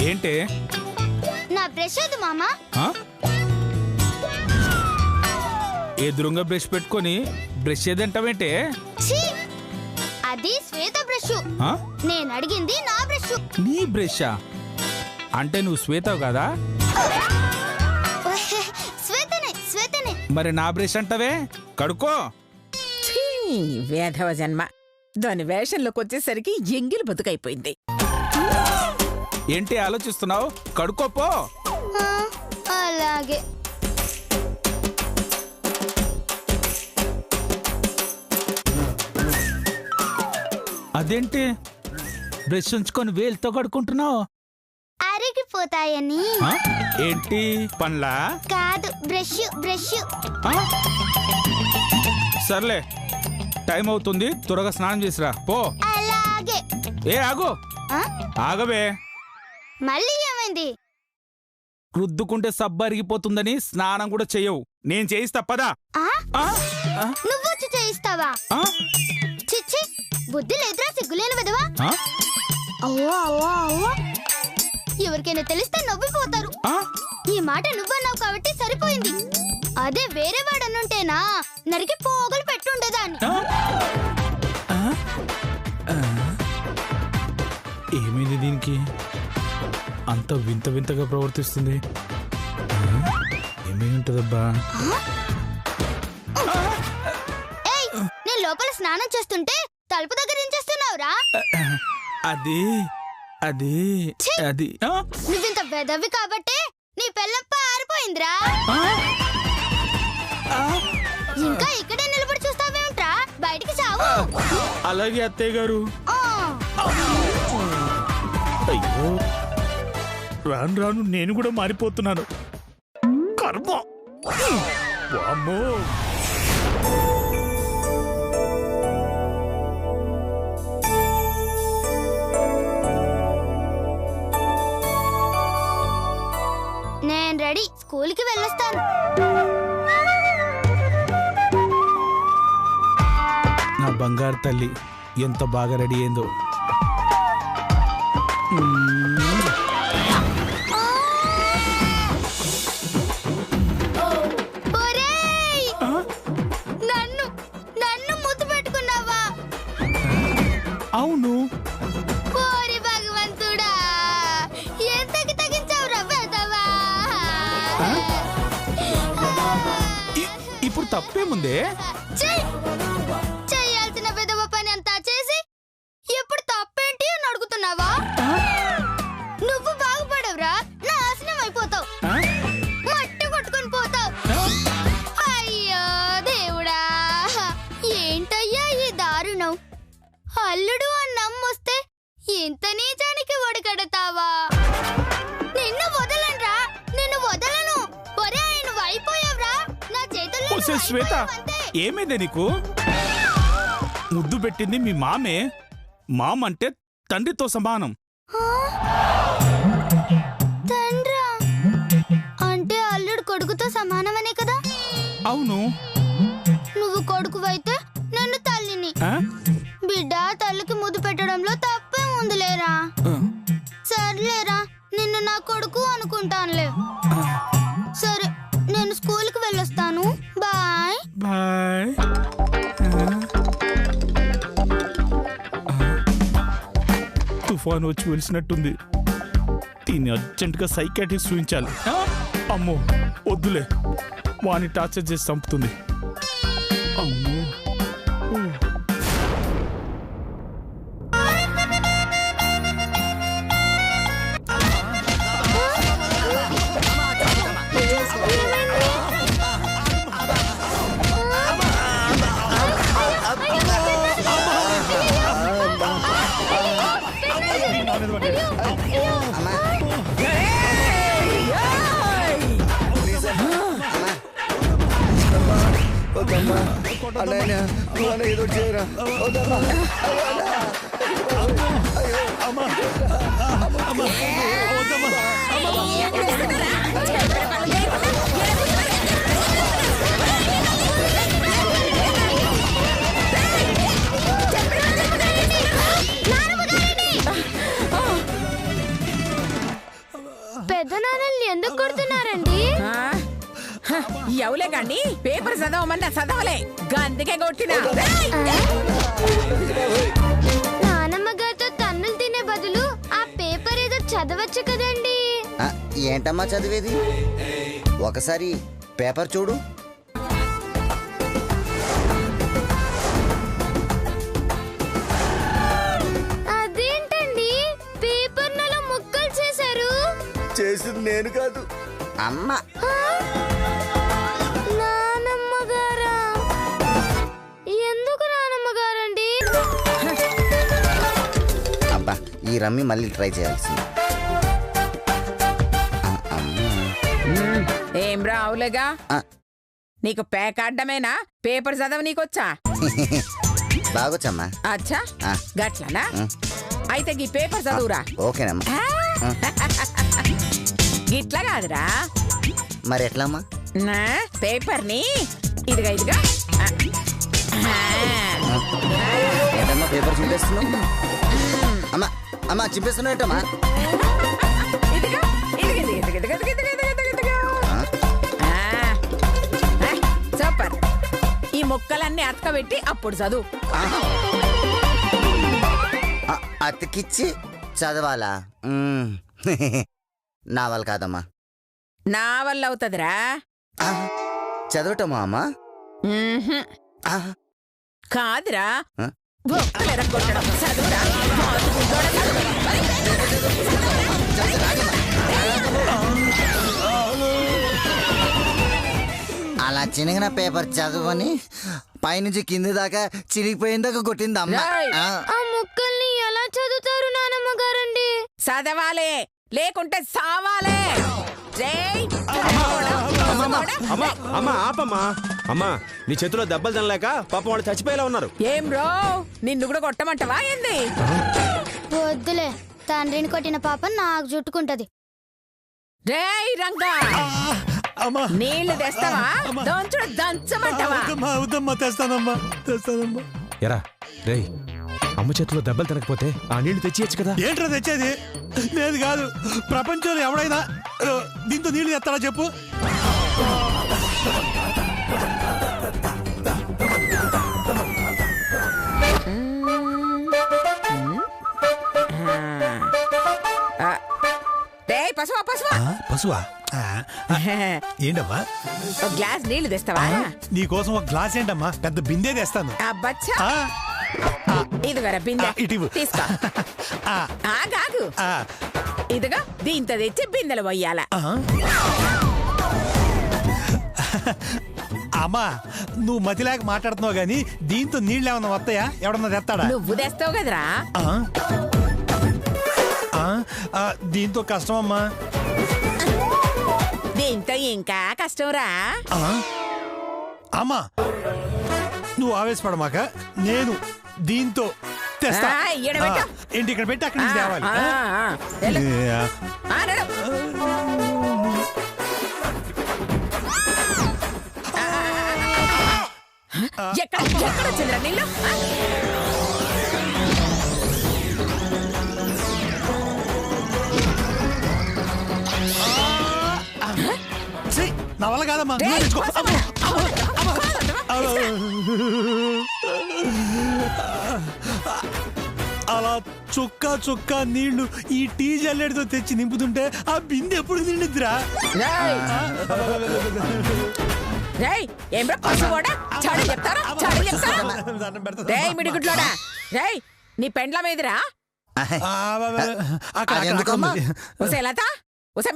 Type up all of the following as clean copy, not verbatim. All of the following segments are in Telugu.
ఏంటి నా బ్రష్ అది మామా. ఎదురుగా బ్రష్ పెట్టుకొని బ్రష్ ఏదంటావేంటే? అది శ్వేత బ్రష్. నేను అడిగింది నా బ్రష్. నీ బ్రషా? అంటే నువ్వు శ్వేతవు కదా? శ్వేతనే శ్వేతనే. మరి నా బ్రష్ అంటావే? కడుక్కో. వేధవ జన్మ. దాని వేషంలోకి వచ్చేసరికి ఎంగిలి బతుకైపోయింది. ఏంటి ఆలోచిస్తున్నావు? కడుక్కోపో. అలాగే. అదేంటి బ్రష్ ఉంచుకొని వేలుతో కడుక్కుంటున్నావు? అరిగిపోతాయని. ఏంటి పండ్లా? కాదు, బ్రష్ బ్రష్. సర్లే, టైం అవుతుంది, త్వరగా స్నానం చేసిరా పో. అలాగే. ఏ ఆగు. ఆగవే. మళ్ళీ ఏమైంది? రుద్దుకుంటే సబ్బు అరిగిపోతుందని స్నానం కూడా చెయ్యవు. నేను చేయిస్తా పదా. నువ్వొచ్చి చేయిస్తావా? చిచ్చి, బుద్ధి లేదురా, సిగ్గులేని విధవా. అవ్వో అవ్వో అవ్వో, ఎవరికైనా తెలిస్తే నవ్విపోతారు. ఈ మాట నువ్వన్నావు కాబట్టి సరిపోయింది. అదే వేరే వాడనుంటేనా నరికి పోగలు పెట్టుండేదాన్ని. ఏమైంది దీనికి? అంత వింత వింతగా ప్రవర్తిస్తుంది. ఏమై ఉంటదబ్బా? నేను లోపల స్నానం చేస్తుంటే తలుపు దగ్గర ఏం చేస్తున్నావురా? అది అది అది నువ్వింత వెదవి కాబట్టే నీ పెళ్ళప్ప ఆరిపోయిందిరా. ఇంకా ఇక్కడే నిలబడి చూస్తావేంట్రా? బయటికి చావు. అలాగే అత్తయ్య గారు. అయ్యో, రాను రాను నేను కూడా మారిపోతున్నాను. కర్మ. వామ్మో. నేను రెడీ, స్కూల్కి వెళ్ళొస్తాను. నా బంగారు తల్లి ఎంత బాగా రెడీ అయిందో. నన్ను ముద్దు పెట్టుకున్నావా? అవును. ఓరి భగవంతుడా, ఎంతకి తగ్గించావురా వెధవా. ఇప్పుడు తప్పేముందే? చేయాల్సిన విధవ పని అంతా చేసి ఇప్పుడు తప్పేంటి అని అడుగుతున్నావా? నువ్వు బాగుపడవురా, నాశనం అయిపోతావు, మట్టి కొట్టుకుని పోతావు. అయ్యో దేవుడా, ఏంటయ్యా ఈ దారుణం. అల్లుడు అని నమ్మొస్తే ఇంత నీచానికి ఒడిగడతావా? నిన్ను వదలనురా, నిన్ను వదలను. ఒరే, నువ్వు అయిపోయావురా నా చేతుల్లో. శ్వేత, ఏమైందే నీకు? ముద్దు పెట్టింది మీ మామే. మామ అంటే తండ్రితో సమానం. తండ్రా అంటే అల్లుడు కొడుకుతో సమానమనే కదా? అవును. నువ్వు కొడుకువైతే నన్ను తల్లిని. బిడ్డ తల్లికి ముద్దు పెట్టడంలో తప్పే ఉందిలేరా. సర్లేరా, నిన్ను నా కొడుకు అనుకుంటానులే. సరే, నేను స్కూల్కి వెళ్ళొస్తాను. Bye bye. తుఫాను వచ్చి వెలిసినట్టుంది. దీన్ని అర్జెంటుగా సైకాట్రిస్ట్ చూపించాలి. అమ్మో వద్దులే, వాణ్ణి టార్చర్ చేసి చంపుతుంది. అమ్మో. ఏదో చేయరా. అవులే గాని పేపర్ చదవమన్నా చదవలే గందుకే కొట్టినా. నానమ్మ గారితో తన్నులు తినే బదులు ఆ పేపర్ ఏదో చదవచ్చు కదండి. ఏంటమ్మా చదివేది? ఒకసారి పేపర్ చూడు. అదేంటండి పేపర్ నలో ముక్కలు చేశారు? చేసింది నేను కాదు, అమ్మ. నానమ్మ గారా? ఎందుకు నానమ్మ గారండి? అబ్బా, ఈ రమ్మి మళ్ళీ ట్రై చేయాల్సింది. ఏం రావులేగా, నీకు పేకాడ్డమేనా? పేపర్ చదవ నీకొచ్చా? బాగొచ్చమ్మా. అచ్చా ఆ. గట్లనా? అయితే గీ పేపర్ చదువురా. ఓకేనమ్మా. గిట్లా కాదురా, మరి ఎట్లమ్మా? నా పేపర్ ని ఇదిగా ఇదిగా. ఏంటమ్మా పేపర్ చింపేస్తున్నావు? అమ్మా అమ్మా చింపేస్తున్నావు ఏంటమ్మా? ఇదిగా ఇదిగా ఇదిగా ఇదిగా ఇదిగా ఇదిగా ఇదిగా ఇదిగా. సూపర్. ఈ ముక్కలన్నీ అతకబెట్టి అప్పుడు చదువు. అతికిచ్చి చదవాలా? నా వల్ల కాదమ్మా. నా వల్ల అవుతుందిరా. చదవటమా అమ్మా? కాదురా, బొక్కలు ఎరగొట్టడం. చదువురా. అలా చినిగిన పేపర్ చదువని పైనుంచి కింది దాకా చిరిగిపోయిందాకా కొట్టింది అమ్మ. ఆ ముక్కల్ని ఎలా చదువుతారు నానమ్మ గారండి? చదవాలే, లేకుంటే సావాలే. అమ్మా ఆపమ్మా. అమ్మా నీ చేతిలో దెబ్బలు తినలేక పాపం వాళ్ళు చచ్చిపోయేలా ఉన్నారు. ఏం రో, నిన్ను కూడా కొట్టమంటవా ఏంది? వద్దులే, తండ్రిని కొట్టిన పాపం నాకు చుట్టుకుంటది. రేయ్ రంగా, నీళ్లు తెస్తావా? దొంచుడు దంచమంటవా? ఎరా రేయ్, అమ్మ చేతిలో దెబ్బలు తినకపోతే ఆ నీళ్లు తెచ్చియచ్చు కదా. ఏంట్రా తెచ్చేది? లేదు కాదు, ప్రపంచంలో ఎవడైనా దీంతో నీళ్లు తెస్తాడా చెప్పు? పశువా పశువా పశువా? ఏంటమ్మా? ఒక గ్లాస్ నీళ్లు తెస్తావా? నీకోసం ఒక గ్లాస్ ఏంటమ్మా, పెద్ద బిందె తెస్తాను. అబ్బచ్చా, ఇదిగోరా బిందె, తీసుకో. ఆగాగు, ఇదిగా దీంతో తెచ్చి బిందెలు పోయాల. అమ్మా నువ్వు మతిలాగా మాట్లాడుతున్నావు గాని దీంతో నీళ్ళు ఏమన్నా వస్తాయా? ఎవడన్నా తెస్తాడా? నువ్వు తెస్తావు కదరా. దీంతో కష్టం అమ్మా. దీంతో ఇంకా కష్టంరా. అమ్మా నువ్వు ఆవేశపడమాక, నేను దీంతో తెస్తా. ఏంటి ఇక్కడ పెట్టి అక్కడి నుంచి తేవాలి? ఎక్కడ వచ్చిందిరా నీళ్ళు? నా వల్ల కాదమ్మా. అలా చుక్క చుక్క నీళ్లు ఈ టీ జల్లెడితో తెచ్చి నింపుతుంటే ఆ బిందె ఎప్పుడు నిండుద్దిరా? నీ పెండ్ల మీదరా?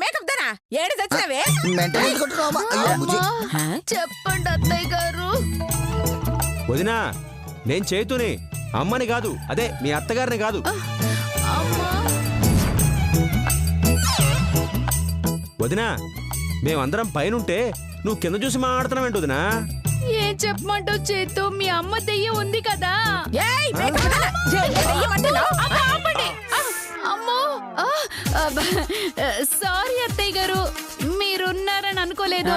మేకప్ దానా ఏడు తెచ్చినవే? చెప్పండి అత్తయ్య గారు. వదినా, నేను చేతుని అమ్మని కాదు, అదే మీ అత్తగారిని కాదు. వదినా, మేమందరం పైనుంటే నువ్వు కింద చూసి మాట్లాడుతున్నావేంటి వదినా? ఏం చెప్పమంటావు చేతు, మీ అమ్మ దెయ్యం ఉంది కదా. అమ్మో, సారీ అత్తయ్య గారు, మీరున్నారని అనుకోలేదు.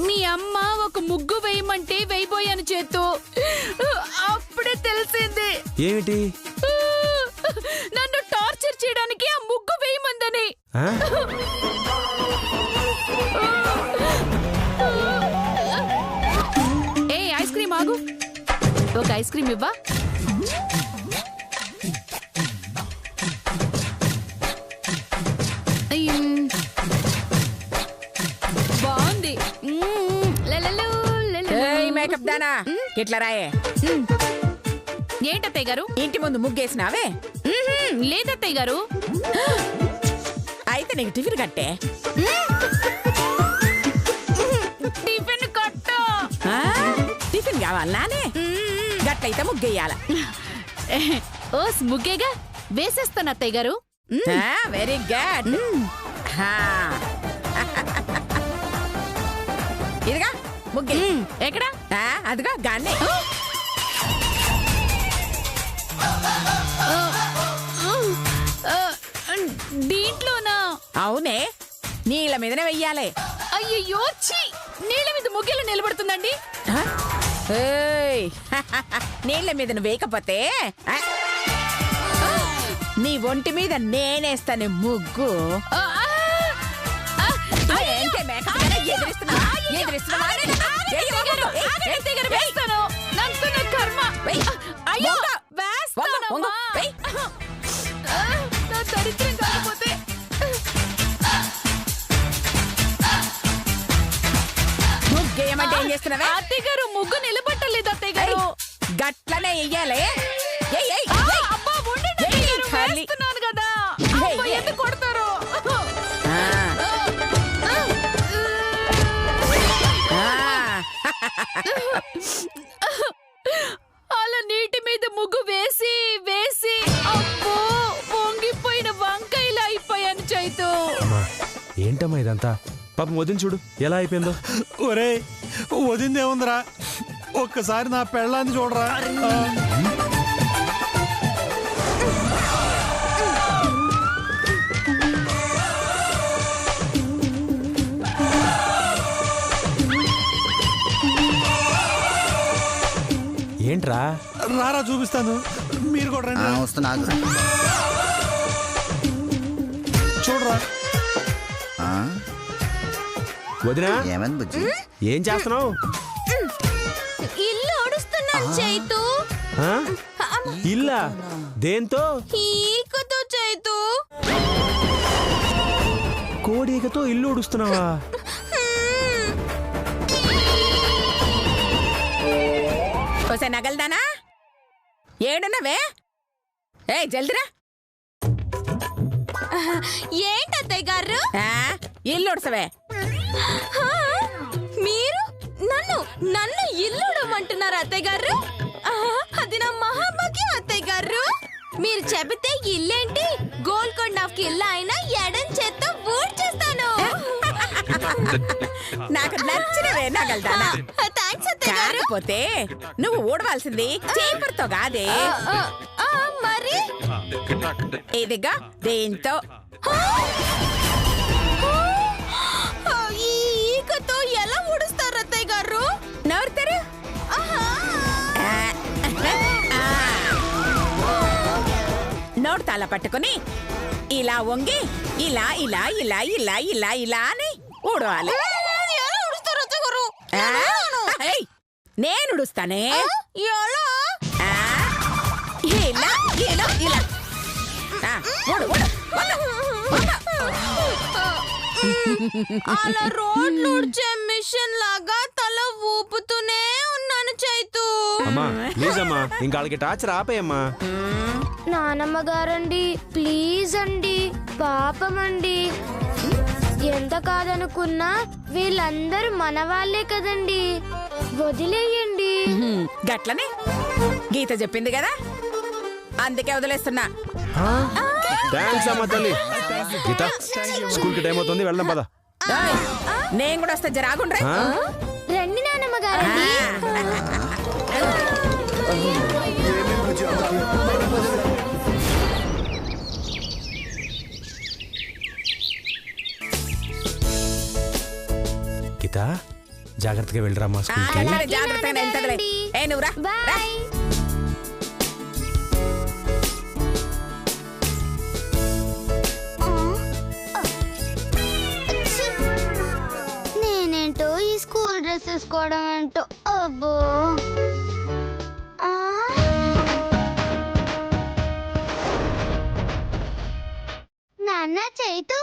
మీ అమ్మ ఒక ముగ్గు వేయమంటే వేయబోయాను చేతు, అప్పుడే తెలిసింది. ఏమిటి? నన్ను టార్చర్ చేయడానికి ఆ ముగ్గు వేయమందని. ఒక ఐస్ క్రీమ్ ఇవ్వా? బాగుంది. మేకప్ దానా ఇట్లా రాయే. ఏంటత్తయ్య గారు? ఇంటి ముందు ముగ్గేసినావే? లేదత్తయ్య గారు. అయితే నీకు టిఫిన్ కట్టే. టిఫిన్ కట్టు. టిఫిన్ కావాలనానే? గట్లయితే ముగ్గేయాల. ఓస్ ముగ్గేగా వేసేస్తాను అత్తయ్య గారు. Very good. ఇదిగా ముగ్గే. ఎక్కడా? అదిగా గానే. దీంట్లోనా? అవునే, నీళ్ళ మీదనే వెయ్యాలి. అయ్యో ఛీ! నీళ్ళ మీద ముగ్గెలా నిలబడుతుందండి? నీళ్ళ మీద నువ్వు వేయకపోతే నీ ఒంటి మీద నేనేస్తాను ముగ్గు. ముగ్గేయమంటే ఏం చేస్తున్నావా? అత్తయ్య గారు ముగ్గు నిలబట్టలేదు అత్తయ్య గారు. గట్లనే వెయ్యాలి. వేస్తున్నాను కదా, ఎందుకు కొడతారు? అలా నీటి మీద ముగ్గు వేసి వేసి అబ్బో పొంగిపోయిన వంకాయలు అయిపోయాను చైతు. ఏంటమ్మా ఇదంతా? పాపం వదిన చూడు ఎలా అయిపోయిందో. ఒరే వదిందేముందిరా, ఒక్కసారి నా పెళ్ళాన్ని చూడరా. ఏంట్రా? రారా చూపిస్తాను, మీరు కూడా రండి. వస్తున్నా చూడరా. వదినా ఏమైంది బుజ్జి? ఏం చేస్తున్నావు? ఇల్లు ఓడుస్తున్నాను చైతు. ఇల్లా? దేంతో? ఈకతో చైతు. కోడీకతో ఇల్లు ఊడుస్తున్నావా? ఒకసారి నగలదానా ఏడున్నవే? ఏ జల్దిరా. ఏంటత్తయ్య గారు? ఇల్లు ఉడసవే. మీరు నన్ను నన్ను ఇల్లుడమంటున్నారు అత్తయ్య గారు? అది నా మహాభాగ్యం అత్తయ్య గారు. మీరు చెబితే ఇల్లేంటి గోల్కొండ ఇల్లు అయినా ఎడం చేత్తో ఊడ్చేస్తాను. నాకు నచ్చినవే నగలదానా. థాంక్స్ అత్తయ్య గారు. కాకపోతే నువ్వు ఊడవలసింది చీపురుతో కాదే, మరి ఇదిగా దేంతో. ఈ ఈకతో ఎలా ఊడుస్తారు అత్తయ్య గారు? నవ్వుతారు. నోటు తాళ పట్టుకుని ఇలా వంగి ఇలా ఇలా ఇలా ఇలా ఇలా ఇలా అని ఊడవాలి. నేను ఉడుస్తానే. ఇలా ఇలా ఇలా. అలా రోడ్లు ఊడ్చే మిషన్ లాగా తల ఊపుతూనే ఉన్నాను చైతు. అమ్మా ప్లీజ్ అమ్మా, ఇంకా వాళ్ళకి టార్చర్ ఆపేయమ్మా. నానమ్మ గారండి ప్లీజ్ అండి, పాపమండి. ఎంత కాదనుకున్నా వీళ్ళందరూ మన వాళ్ళే కదండి, వదిలేయండి. గట్లనే గీత చెప్పింది కదా, అందుకే వదిలేస్తున్నా. థ్యాంక్స్ అమ్మా తల్లి. గీత స్కూల్ కి టైం అవుతుంది, వెళ్దాం పద. నేను కూడా వస్తా, జరాగుండ్రే. రండి నానమ్మ గారండి. గీత జాగ్రత్తగా వెళ్ళరామ్మా స్కూల్ కి. జాగ్రత్తగా వెళ్తాదిలే. ఏ నువ్వురా. బాయ్. నేనేంటో ఈ స్కూల్ డ్రెస్ వేసుకోవడం ఏంటో. అబ్బో. చైతూ.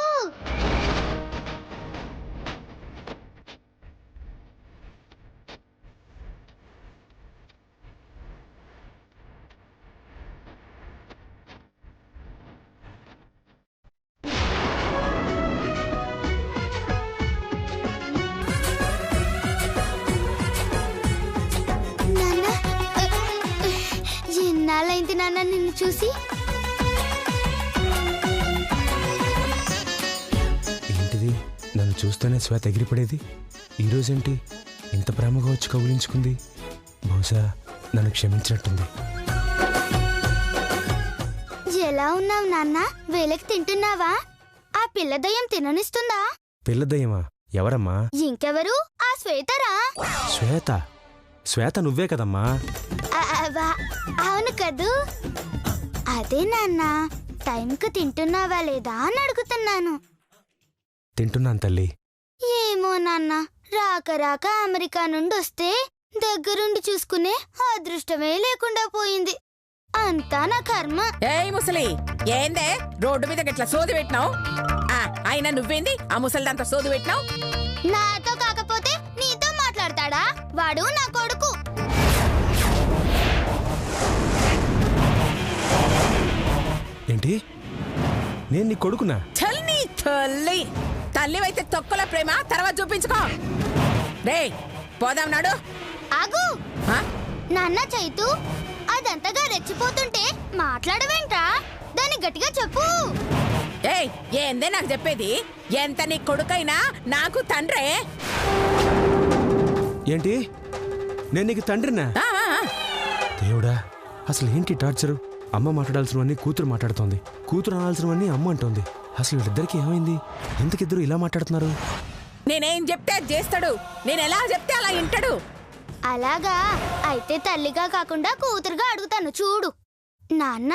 ఎన్నాళ్ళైంది నాన్న నిన్ను చూసి. ఏంటిది నన్ను చూస్తేనే శ్వేత ఎగిరిపడేది, ఈరోజేంటి ఇంత ప్రేమగా వచ్చి కౌగిలించుకుంది? బహుశా నన్ను క్షమించినట్టుంది. ఎలా ఉన్నావు నాన్న? వేలకి తింటున్నావా? ఆ పిల్ల దయ్యం తిననిస్తుందా? పిల్లదయ్యమా? ఎవరమ్మా? ఇంకెవరు? ఆ శ్వేతరా. శ్వేత? శ్వేత నువ్వే కదమ్మా? అవును కదూ. అదే నాన్న, టైంకి తింటున్నావా లేదా అని అడుగుతున్నాను. తింటున్నాను తల్లి. ఏమో నాన్న, రాక రాక అమెరికా నుండి వస్తే దగ్గరుండి చూసుకునే అదృష్టమే లేకుండా పోయింది. అంతా నా కర్మ. ఏయ్ ముసలి, ఏందే రోడ్డు మీద గట్లా సోది పెట్టినావు? అయినా నువ్వేంది ఆ ముసలిదంతా సోది పెట్టినావు? నాతో కాకపోతే నీతో మాట్లాడతాడా? వాడు నా కొడుకు. ఏంటి? నేను నీ కొడుకునా? చల్ని తల్లి, తల్లివైతే తొక్కల ప్రేమ తర్వాత చూపించుకో. రే పోదాం నాడు. ఆగు ఆ? నాన్న చైతూ, అదంతగా రెచ్చిపోతుంటే మాట్లాడవేంట్రా? దాన్ని గట్టిగా చెప్పు. ఏయ్ ఏందే నాకు చెప్పేది? ఎంత నీ కొడుకైనా నాకు తండ్రే. ఏంటి నేను నీకు తండ్రినా? దేవుడా, అసలు ఏంటి టార్చరు? అమ్మ మాట్లాడాల్సినవన్నీ కూతురు మాట్లాడుతోంది, కూతురు అనాల్సినవన్నీ అమ్మ అంటోంది. అసలు వీళ్ళిద్దరికి ఏమైంది? ఎందుకిద్దరు ఇలా మాట్లాడుతున్నారు? నేనేం చెప్తే అది చేస్తాడు, నేను ఎలా చెప్తే అలా వింటాడు. అలాగా అయితే తల్లిగా కాకుండా కూతురుగా అడుగుతాను చూడు. నాన్న,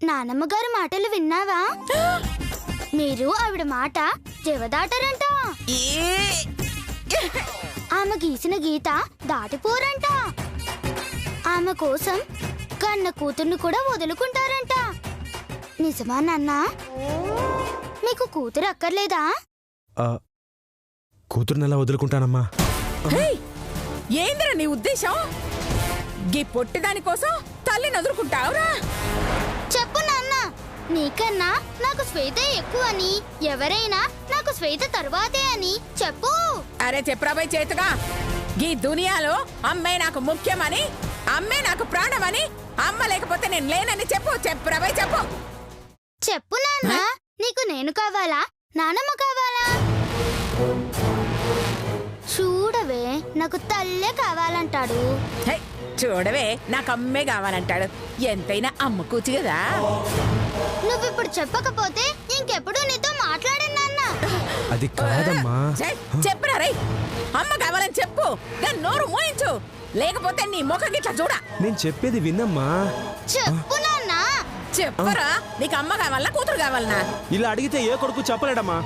నానమ్మ గారి మాటలు విన్నావా? మీరు ఆవిడ మాట జవదాటరంట. ఆమె గీసిన గీత దాటిపోరంట. ఆమె కోసం కన్న కూతుర్ని కూడా వదులుకుంటారంట. నిజమా నాన్న? మీకు కూతురు అక్కర్లేదా? కూతురుని ఎలా వదులుకుంటానమ్మా? ఏందిరా నీ ఉద్దేశం? గీ పొట్టిదాని కోసం తల్లిని వదులుకుంటావురా? చెప్పు నాన్న, నీకన్నా నాకు శ్వేత ఎక్కువని, ఎవరైనా నాకు శ్వేత తర్వాతే అని చెప్పు. అరే చెప్పరాబాయ్ చేతుగా, గీ దునియాలో అమ్మే నాకు ముఖ్యమని, అమ్మే నాకు ప్రాణమని, అమ్మ లేకపోతే నేను లేనని చెప్పు. చెప్పరాబాయ్ చెప్పు. చెప్పు నాన్న, నీకు నేను కావాలా, నానమ్మ కావాలా? చూడవే, నాకు తల్లే కావాలంటాడు. చూడవే, నాకు అమ్మే కావాలంటాడు. ఎంతైనా అమ్మ కూచి కదా. నువ్విప్పుడు చెప్పకపోతే ఇంకెప్పుడు నీతో మాట్లాడను నాన్న. అది కాదమ్మా. చెప్పరా రై, అమ్మ కావాలని చెప్పు. దాని నోరు మోయించు, లేకపోతే నీ ముఖ గిట్లా చూడ. నేను చెప్పేది విన్నమ్మా. చెప్పు నాన్న. చెప్పరా, నీకు అమ్మ కావాలనా కూతురు కావాలనా? ఇలా అడిగితే ఏ కొడుకు చెప్పలేడమ్మా.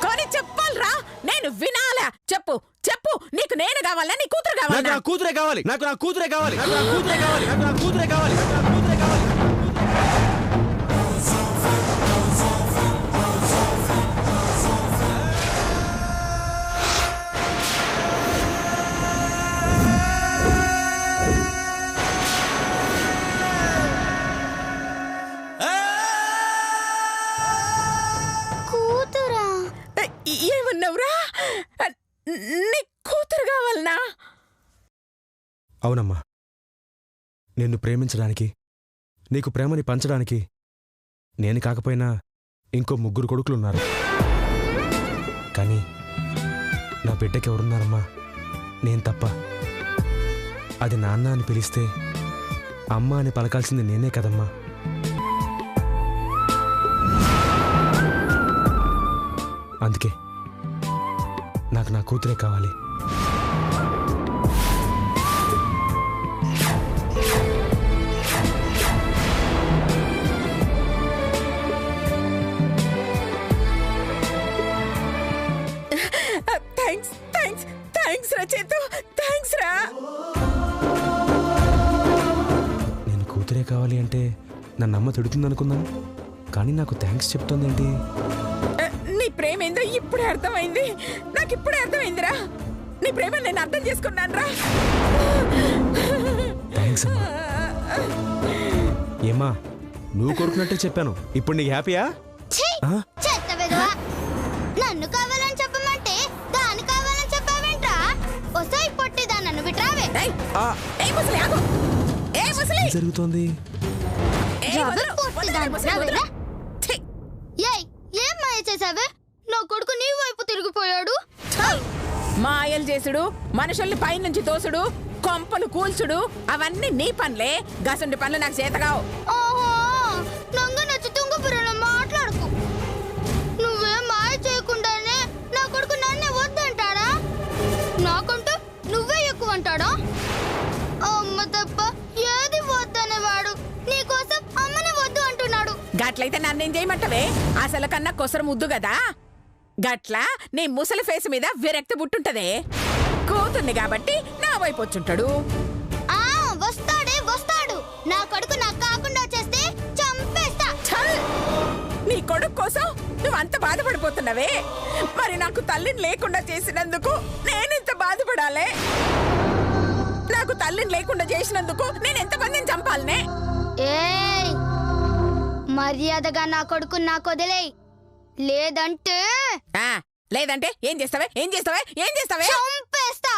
కానీ చెప్పాలరా, నేను వినాలా? చెప్పు చెప్పు, నీకు నేను కావాలా నీ కూతురు నాకు కావాలా? నా కూతురే కావాలి, నాకు నా కూతురే కావాలి, నాకు నా కూతురే కావాలి, నాకు నా కూతురే కావాలి, నాకు నా కూతురే కావాలి. కూతురా? ఏమన్నావురా? నీ కూతురు కావాలనా? అవునమ్మా, నిన్ను ప్రేమించడానికి, నీకు ప్రేమని పంచడానికి నేను కాకపోయినా ఇంకో 3 కొడుకులున్నారు. కానీ నా బిడ్డకి ఎవరున్నారమ్మా? నేను తప్ప. అది నాన్న అని పిలిస్తే అమ్మ అని పలకాల్సింది నేనే కదమ్మా. అందుకే నాకు నా కూతురే కావాలి. థ్యాంక్స్ రా చేతు, థ్యాంక్స్ రా. నేను కూతురే కావాలి అంటే నన్ను అమ్మ తిడుతుంది అనుకున్నాను. కానీ నాకు థ్యాంక్స్ చెప్తోందేంటి? నీ ప్రేమ ఏందో ఇప్పుడే అర్థమైంది. నాకు ఇప్పుడే అర్థమైందిరా. నీ ప్రేమ నేను అర్థం చేసుకున్నాను రా. థ్యాంక్స్ అమ్మా. ఏమ్మా నువ్వు కొడుకున్నట్టే చెప్పాను, ఇప్పుడు నీకు హ్యాపీయా? నన్ను కావాలని చెప్పమంటే దాని కావాలని చెప్పావేంట్రా? ఒసై పొట్టిదా నన్ను బిట్రావే. జరుగుతోంది ఏం మాయ చేసావే? నా కొడుకు నీ వైపు తిరిగిపోయాడు. మాయలు చేసుడు, మనుషుల్ని పైనుంచి తోసుడు, కొంపలు కూల్చుడు అవన్నీ నీ పనులే. గసుండి పనులు నాకు చేతగావు. నంగు నచ్చి తుంగపురంలో మాట్లాడుకు. నువ్వేం మాయ చేయకుండానే నా కొడుకు నన్నే వద్దంటాడా? నాకంటూ నువ్వే ఎక్కువ అంటాడా? అమ్మ తప్ప ఏది వద్దనేవాడు నీకోసం అమ్మని వద్దు అంటున్నాడు. గట్లయితే నన్నేం చేయమంటవే? అసలు కన్నా కొసరు ముద్దు కదా. గట్ల నీ ముసలి ఫేస్ మీద విరక్తి పుట్టుంటదే. కూతుర్ని కాబట్టి నా వైపు వచ్చుంటాడు. వస్తాడే వస్తాడు. నా కొడుకు నాకు కాకుండా చేస్తే చంపేస్తా. నీ కొడుకు కోసం నువ్వు అంత బాధపడిపోతున్నావే, మరి నాకు తల్లిని లేకుండా చేసినందుకు నేనెంత బాధపడాలే? నాకు తల్లిని లేకుండా చేసినందుకు నేను ఎంతమందిని చంపాలనే? మర్యాదగా నా కొడుకు నాకు వదిలేయ్. లేదంటే లేదంటే ఏం చేస్తావే? ఏం చేస్తావే? ఏం చేస్తావే? చంపేస్తా.